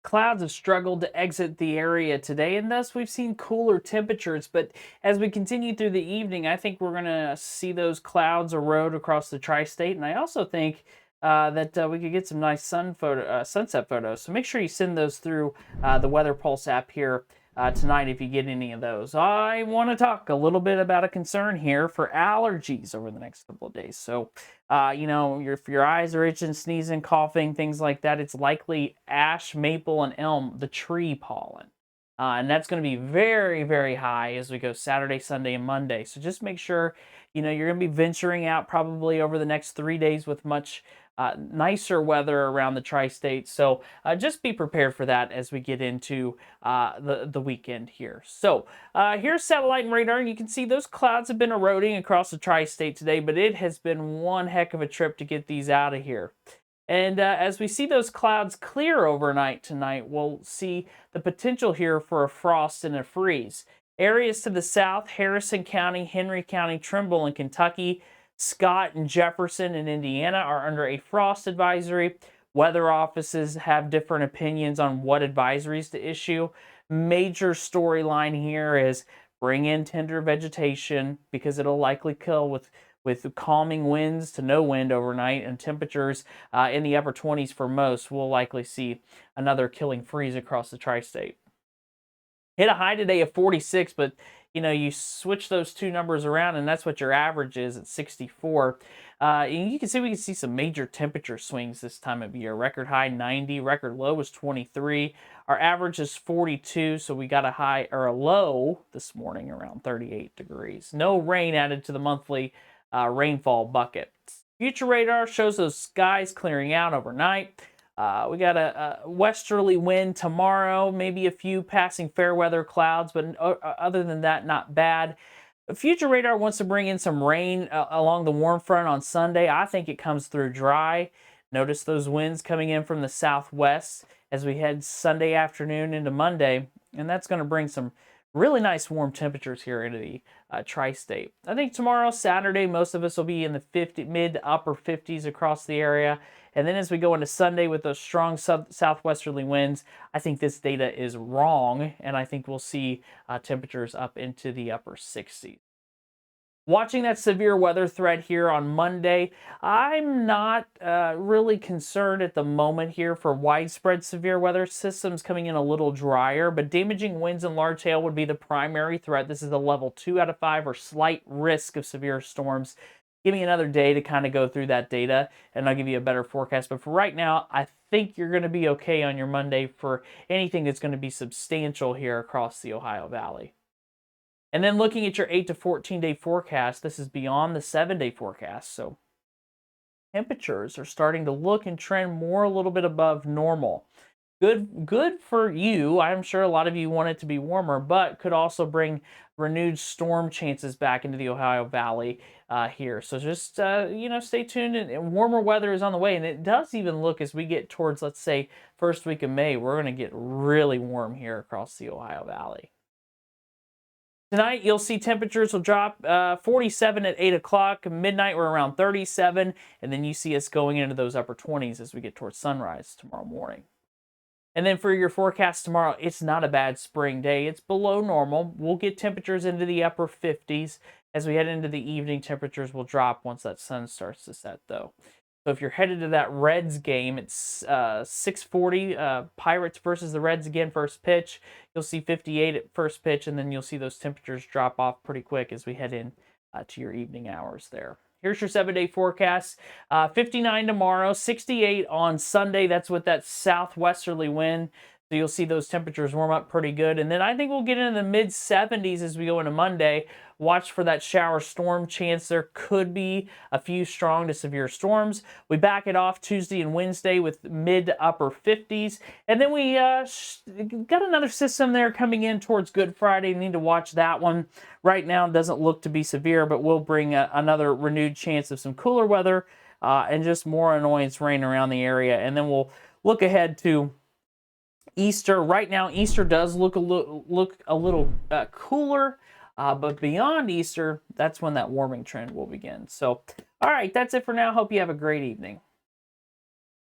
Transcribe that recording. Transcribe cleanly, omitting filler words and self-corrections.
Clouds have struggled to exit the area today, and thus we've seen cooler temperatures. But as we continue through the evening, I think we're going to see those clouds erode across the tri-state, and I also think that we could get some nice sunset photos. So make sure you send those through the Weather Pulse app here tonight if you get any of those. I want to talk a little bit about a concern here for allergies over the next couple of days. So, if your eyes are itching, sneezing, coughing, things like that, it's likely ash, maple, and elm, the tree pollen. And that's going to be very, very high as we go Saturday, Sunday, and Monday. So just make sure, you're going to be venturing out probably over the next 3 days with much nicer weather around the tri-state. So just be prepared for that as we get into the weekend here. So here's satellite and radar, and you can see those clouds have been eroding across the tri-state today, but it has been one heck of a trip to get these out of here. And as we see those clouds clear overnight tonight, we'll see the potential here for a frost and a freeze. Areas to the south, Harrison County, Henry County, Trimble in Kentucky, Scott and Jefferson in Indiana are under a frost advisory. Weather offices have different opinions on what advisories to issue. Major storyline here is bring in tender vegetation because it'll likely kill with calming winds to no wind overnight, and temperatures in the upper 20s for most. We'll likely see another killing freeze across the tri-state. Hit a high today of 46, but you switch those two numbers around, and that's what your average is at 64. And you can see we can see some major temperature swings this time of year. Record high 90, record low was 23. Our average is 42, so we got a high or a low this morning around 38 degrees. No rain added to the monthly rainfall bucket. Future radar shows those skies clearing out overnight. We got a westerly wind tomorrow, maybe a few passing fair weather clouds, but other than that, not bad. Future radar wants to bring in some rain along the warm front on Sunday. I think it comes through dry. Notice those winds coming in from the southwest as we head Sunday afternoon into Monday, and that's going to bring some really nice warm temperatures here into the tri-state. I think tomorrow, Saturday, most of us will be in the mid to upper 50s across the area. And then as we go into Sunday with those strong southwesterly winds, I think this data is wrong, and I think we'll see temperatures up into the upper 60s. Watching that severe weather threat here on Monday, I'm not really concerned at the moment here for widespread severe weather systems coming in a little drier, but damaging winds and large hail would be the primary threat. This is a level 2 out of 5 or slight risk of severe storms. Give me another day to kind of go through that data, and I'll give you a better forecast. But for right now, I think you're going to be okay on your Monday for anything that's going to be substantial here across the Ohio Valley. And then looking at your 8 to 14 day forecast, this is beyond the 7-day forecast. So temperatures are starting to look and trend more a little bit above normal. Good for you. I'm sure a lot of you want it to be warmer, but could also bring renewed storm chances back into the Ohio Valley here. So just, stay tuned. And warmer weather is on the way. And it does even look as we get towards, let's say, first week of May, we're going to get really warm here across the Ohio Valley. Tonight, you'll see temperatures will drop 47 at 8 o'clock. Midnight, we're around 37. And then you see us going into those upper 20s as we get towards sunrise tomorrow morning. And then for your forecast tomorrow, it's not a bad spring day. It's below normal. We'll get temperatures into the upper 50s. As we head into the evening, temperatures will drop once that sun starts to set, though. So if you're headed to that Reds game, it's 6:40, Pirates versus the Reds again, first pitch. You'll see 58 at first pitch, and then you'll see those temperatures drop off pretty quick as we head in to your evening hours there. Here's your 7-day forecast. 59 tomorrow, 68 on Sunday. That's with that southwesterly wind. So you'll see those temperatures warm up pretty good. And then I think we'll get into the mid-70s as we go into Monday. Watch for that shower storm chance. There could be a few strong to severe storms. We back it off Tuesday and Wednesday with mid to upper 50s. And then we got another system there coming in towards Good Friday. You need to watch that one. Right now it doesn't look to be severe, but we'll bring another renewed chance of some cooler weather and just more annoyance rain around the area. And then we'll look ahead to Easter. Right now, Easter does look a little cooler, but beyond Easter, that's when that warming trend will begin. So, all right, that's it for now. Hope you have a great evening.